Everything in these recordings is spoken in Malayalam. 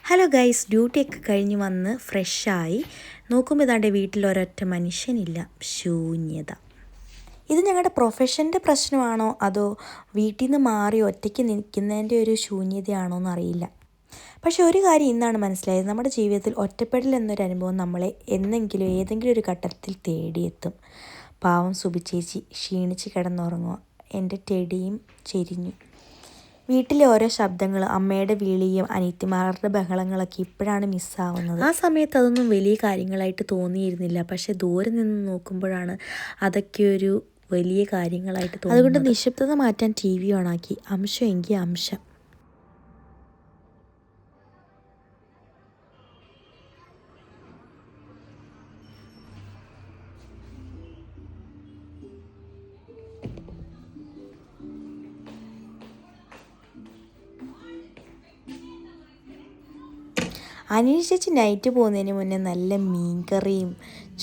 ഹലോ ഗൈസ്, ഡ്യൂട്ടിയൊക്കെ കഴിഞ്ഞ് വന്ന് ഫ്രഷായി നോക്കുമ്പോൾ ഇതാണ്ട് വീട്ടിൽ ഒരൊറ്റ മനുഷ്യനില്ല, ശൂന്യത. ഇത് ഞങ്ങളുടെ പ്രൊഫഷൻ്റെ പ്രശ്നമാണോ അതോ വീട്ടിൽ നിന്ന് മാറി ഒറ്റയ്ക്ക് നിൽക്കുന്നതിൻ്റെ ഒരു ശൂന്യതയാണോ എന്നറിയില്ല. പക്ഷെ ഒരു കാര്യം ഇന്നാണ് മനസ്സിലായത്, നമ്മുടെ ജീവിതത്തിൽ ഒറ്റപ്പെടൽ എന്നൊരു അനുഭവം നമ്മളെ എന്നെങ്കിലും ഏതെങ്കിലും ഒരു ഘട്ടത്തിൽ തേടിയെത്തും. പാവം സുബിച്ചേച്ചി ക്ഷീണിച്ച് കിടന്നുറങ്ങുക, എൻ്റെ ടെഡിയും ചെരിഞ്ഞു. വീട്ടിലെ ഓരോ ശബ്ദങ്ങൾ, അമ്മയുടെ വിളിയും അനിയത്തിമാരുടെ ബഹളങ്ങളൊക്കെ ഇപ്പോഴാണ് മിസ്സാവുന്നത്. ആ സമയത്ത് അതൊന്നും വലിയ കാര്യങ്ങളായിട്ട് തോന്നിയിരുന്നില്ല, പക്ഷെ ദൂരെ നിന്ന് നോക്കുമ്പോഴാണ് അതൊക്കെ ഒരു വലിയ കാര്യങ്ങളായിട്ട് തോന്നുന്നത്. അതുകൊണ്ട് നിശബ്ദത മാറ്റാൻ TV ഓണാക്കി. അംശം എങ്കിൽ അംശം. അനീഷ് ചേച്ചി നൈറ്റ് പോകുന്നതിന് മുന്നേ നല്ല മീൻകറിയും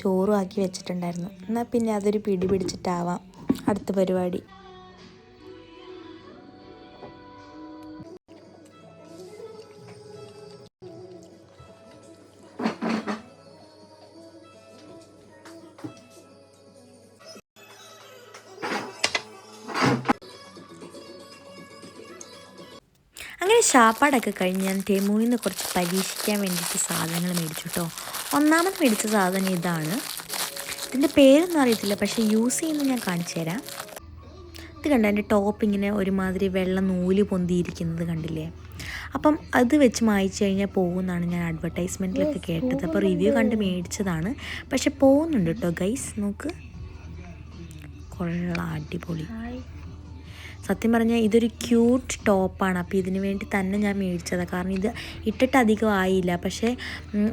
ചോറും ആക്കി വെച്ചിട്ടുണ്ടായിരുന്നു. എന്നാൽ പിന്നെ അതൊരു പിടി പിടിച്ചിട്ടാവാം അടുത്ത പരിപാടി. അങ്ങനെ ഷാപ്പാടൊക്കെ കഴിഞ്ഞ് ഞാൻ ടെമുവിൽ നിന്ന് കുറച്ച് പരീക്ഷിക്കാൻ വേണ്ടിയിട്ട് സാധനങ്ങൾ മേടിച്ചു കേട്ടോ. ഒന്നാമത് മേടിച്ച സാധനം ഇതാണ്. ഇതിൻ്റെ പേരൊന്നും അറിയത്തില്ല, പക്ഷേ യൂസ് ചെയ്യുന്നത് ഞാൻ കാണിച്ചു തരാം. ഇത് കണ്ട, എൻ്റെ ടോപ്പ് ഇങ്ങനെ ഒരുമാതിരി വെള്ള നൂല് പൊന്തിയിരിക്കുന്നത് കണ്ടില്ലേ? അപ്പം അത് വെച്ച് മായ്ച്ചു കഴിഞ്ഞാൽ പോകുമെന്നാണ് ഞാൻ അഡ്വർടൈസ്മെൻറ്റിലൊക്കെ കേട്ടത്. അപ്പോൾ റിവ്യൂ കണ്ട് മേടിച്ചതാണ്, പക്ഷെ പോകുന്നുണ്ട് കേട്ടോ ഗൈസ്. നോക്ക്, കൊള്ളാം, അടിപൊളി. സത്യം പറഞ്ഞാൽ ഇതൊരു ക്യൂട്ട് ടോപ്പാണ്. അപ്പോൾ ഇതിന് വേണ്ടി തന്നെ ഞാൻ മേടിച്ചതാണ്. കാരണം ഇത് ഇട്ടിട്ട് അധികം ആയില്ല, പക്ഷേ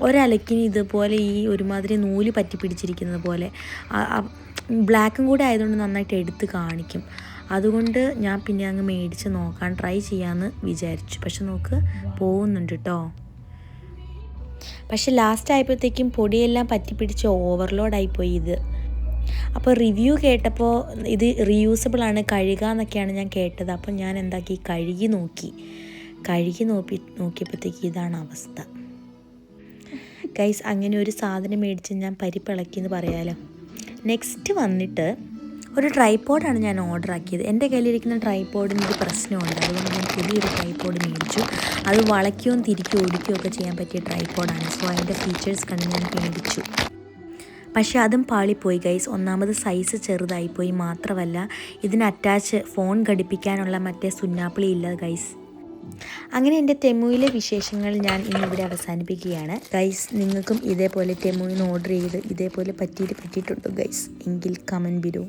ഒരലക്കിന് ഇതുപോലെ ഈ ഒരുമാതിരി നൂല് പറ്റി പിടിച്ചിരിക്കുന്നത് പോലെ ബ്ലാക്കും കൂടെ ആയതുകൊണ്ട് നന്നായിട്ട് എടുത്ത് കാണിക്കും. അതുകൊണ്ട് ഞാൻ പിന്നെ അങ്ങ് മേടിച്ച് നോക്കാൻ ട്രൈ ചെയ്യാമെന്ന് വിചാരിച്ചു. പക്ഷെ നോക്ക്, പോകുന്നുണ്ട് കേട്ടോ. പക്ഷെ ലാസ്റ്റ് ആയപ്പോഴത്തേക്കും പൊടിയെല്ലാം പറ്റി പിടിച്ച് ഓവർലോഡായിപ്പോയി ഇത്. അപ്പോൾ റിവ്യൂ കേട്ടപ്പോൾ ഇത് റീയൂസബിൾ ആണ്, കഴുകുക എന്നൊക്കെയാണ് ഞാൻ കേട്ടത്. അപ്പോൾ ഞാൻ എന്താക്കി, കഴുകി നോക്കിയപ്പോഴത്തേക്ക് ഇതാണ് അവസ്ഥ ഗൈസ്. അങ്ങനെ ഒരു സാധനം മേടിച്ച് ഞാൻ പരിപ്പിളക്കിയെന്ന് പറയാലോ. നെക്സ്റ്റ് വന്നിട്ട് ഒരു ട്രൈപോഡാണ് ഞാൻ ഓർഡർ ആക്കിയത്. എൻ്റെ കയ്യിലിരിക്കുന്ന ട്രൈപോഡിന് ഒരു പ്രശ്നമുണ്ട്, അതുകൊണ്ട് ഞാൻ പുതിയൊരു ട്രൈപോഡ് മേടിച്ചു. അത് വളയ്ക്കുകയും തിരിക്കുകയും ഒടിക്കുകയും ഒക്കെ ചെയ്യാൻ പറ്റിയ ട്രൈപോഡാണ്. സോ അതിൻ്റെ ഫീച്ചേഴ്സ് കണ്ട് ഞാൻ മേടിച്ചു. പക്ഷേ അതും പാളിപ്പോയി ഗൈസ്. ഒന്നാമത് സൈസ് ചെറുതായിപ്പോയി, മാത്രമല്ല ഇതിന് അറ്റാച്ച് ഫോൺ ഘടിപ്പിക്കാനുള്ള മറ്റേ സുന്നാപ്പിളി ഇല്ല ഗൈസ്. അങ്ങനെ എൻ്റെ ടെമുവിലെ വിശേഷങ്ങൾ ഞാൻ ഇന്നിവിടെ അവസാനിപ്പിക്കുകയാണ് ഗൈസ്. നിങ്ങൾക്കും ഇതേപോലെ ടെമുവിന് ഓർഡർ ചെയ്ത് ഇതേപോലെ പറ്റിയിട്ടുണ്ടോ ഗൈസ്? എങ്കിൽ കമൻറ്റ് ബിലോ.